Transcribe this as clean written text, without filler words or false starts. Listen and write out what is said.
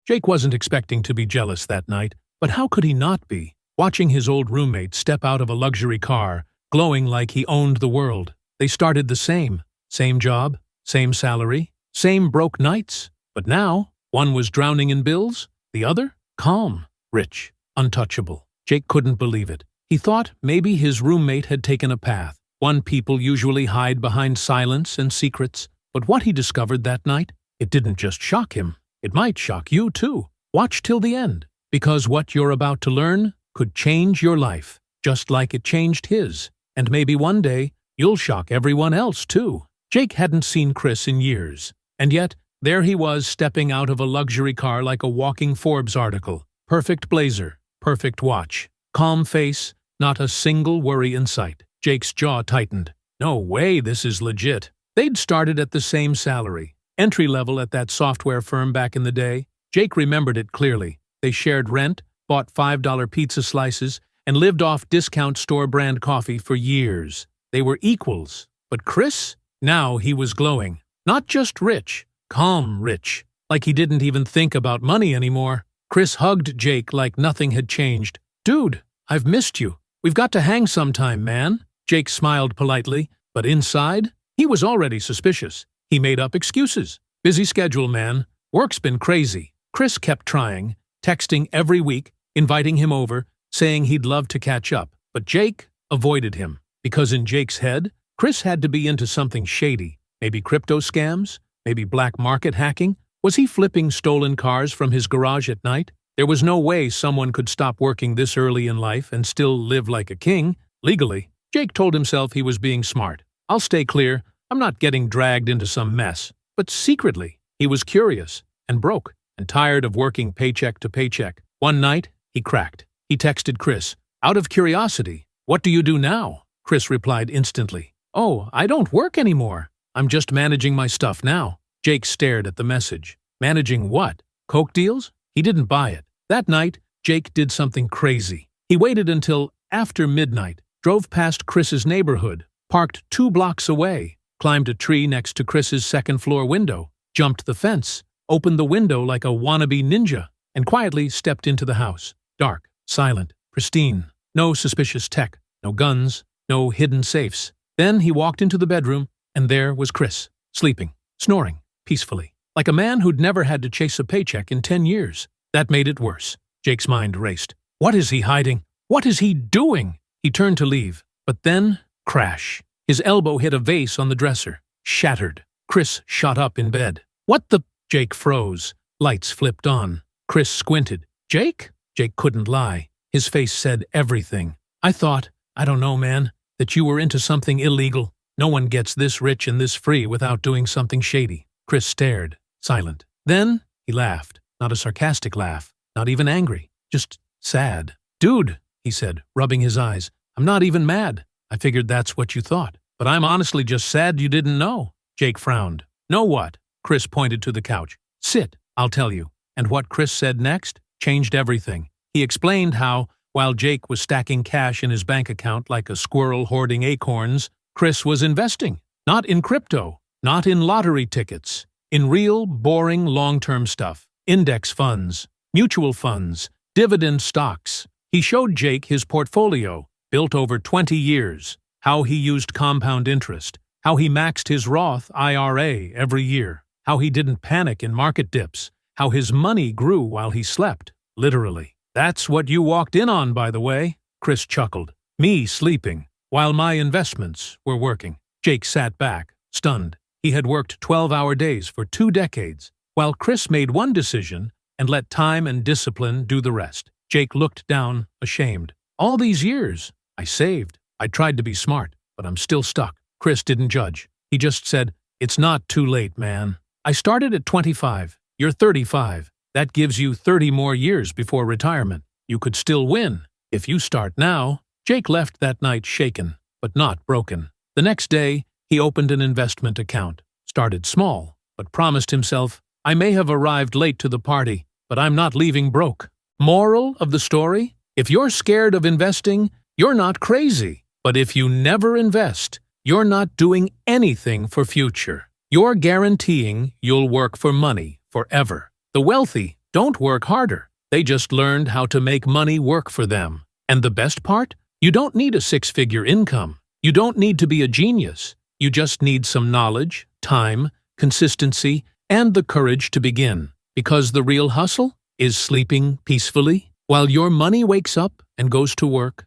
Jake wasn't expecting to be jealous that night, but how could he not be? Watching his old roommate step out of a luxury car, glowing like he owned the world. They started the same. Same job, same salary, same broke nights. But now, one was drowning in bills, the other, calm, rich, untouchable. Jake couldn't believe it. He thought maybe his roommate had taken a path. One people usually hide behind silence and secrets. But what he discovered that night, it didn't just shock him. It might shock you too. Watch till the end, because what you're about to learn could change your life, just like it changed his. And maybe one day, you'll shock everyone else too. Jake hadn't seen Chris in years, and yet there he was stepping out of a luxury car like a walking Forbes article. Perfect blazer, perfect watch, calm face, not a single worry in sight. Jake's jaw tightened. No way, this is legit. They'd started at the same salary, entry level at that software firm back in the day. Jake remembered it clearly. They shared rent, bought $5 pizza slices, and lived off discount store brand coffee for years. They were equals. But Chris? Now he was glowing. Not just rich, calm rich, like he didn't even think about money anymore. Chris hugged Jake like nothing had changed. Dude, I've missed you. We've got to hang sometime, man. Jake smiled politely, but inside, he was already suspicious. He made up excuses. Busy schedule, man. Work's been crazy. Chris kept trying, texting every week, inviting him over, saying he'd love to catch up. But Jake avoided him, because in Jake's head, Chris had to be into something shady. Maybe crypto scams? Maybe black market hacking? Was he flipping stolen cars from his garage at night? There was no way someone could stop working this early in life and still live like a king, legally. Jake told himself he was being smart. I'll stay clear. I'm not getting dragged into some mess. But secretly, he was curious and broke and tired of working paycheck to paycheck. One night, he cracked. He texted Chris. Out of curiosity, what do you do now? Chris replied instantly. Oh, I don't work anymore. I'm just managing my stuff now. Jake stared at the message. Managing what? Coke deals? He didn't buy it. That night, Jake did something crazy. He waited until after midnight, drove past Chris's neighborhood, parked 2 blocks away, climbed a tree next to Chris's second-floor window, jumped the fence, opened the window like a wannabe ninja, and quietly stepped into the house. Dark, silent, pristine. No suspicious tech, no guns, no hidden safes. Then he walked into the bedroom, and there was Chris, sleeping, snoring, peacefully, like a man who'd never had to chase a paycheck in 10 years. That made it worse. Jake's mind raced. What is he hiding? What is he doing? He turned to leave, but then, crash. His elbow hit a vase on the dresser. Shattered. Chris shot up in bed. What the? Jake froze. Lights flipped on. Chris squinted. Jake? Jake couldn't lie. His face said everything. I thought, I don't know, man, that you were into something illegal. No one gets this rich and this free without doing something shady. Chris stared, silent. Then he laughed. Not a sarcastic laugh, not even angry, just sad. Dude, he said, rubbing his eyes, I'm not even mad. I figured that's what you thought. But I'm honestly just sad you didn't know. Jake frowned. Know what? Chris pointed to the couch. Sit, I'll tell you. And what Chris said next changed everything. He explained how, while Jake was stacking cash in his bank account like a squirrel hoarding acorns, Chris was investing. Not in crypto, not in lottery tickets, in real, boring, long-term stuff. Index funds, mutual funds, dividend stocks. He showed Jake his portfolio, built over 20 years, how he used compound interest, how he maxed his Roth IRA every year, how he didn't panic in market dips, how his money grew while he slept, literally. That's what you walked in on, by the way, Chris chuckled. Me sleeping, while my investments were working. Jake sat back, stunned. He had worked 12-hour days for 2 decades, while Chris made one decision and let time and discipline do the rest. Jake looked down, ashamed. All these years, I saved. I tried to be smart, but I'm still stuck. Chris didn't judge. He just said, it's not too late, man. I started at 25. You're 35. That gives you 30 more years before retirement. You could still win. If you start now. Jake left that night shaken, but not broken. The next day, he opened an investment account. Started small, but promised himself, I may have arrived late to the party, but I'm not leaving broke. Moral of the story? If you're scared of investing, you're not crazy. But if you never invest, you're not doing anything for future. You're guaranteeing you'll work for money forever. The wealthy don't work harder. They just learned how to make money work for them. And the best part? You don't need a six-figure income. You don't need to be a genius. You just need some knowledge, time, consistency, and the courage to begin. Because the real hustle is sleeping peacefully while your money wakes up and goes to work.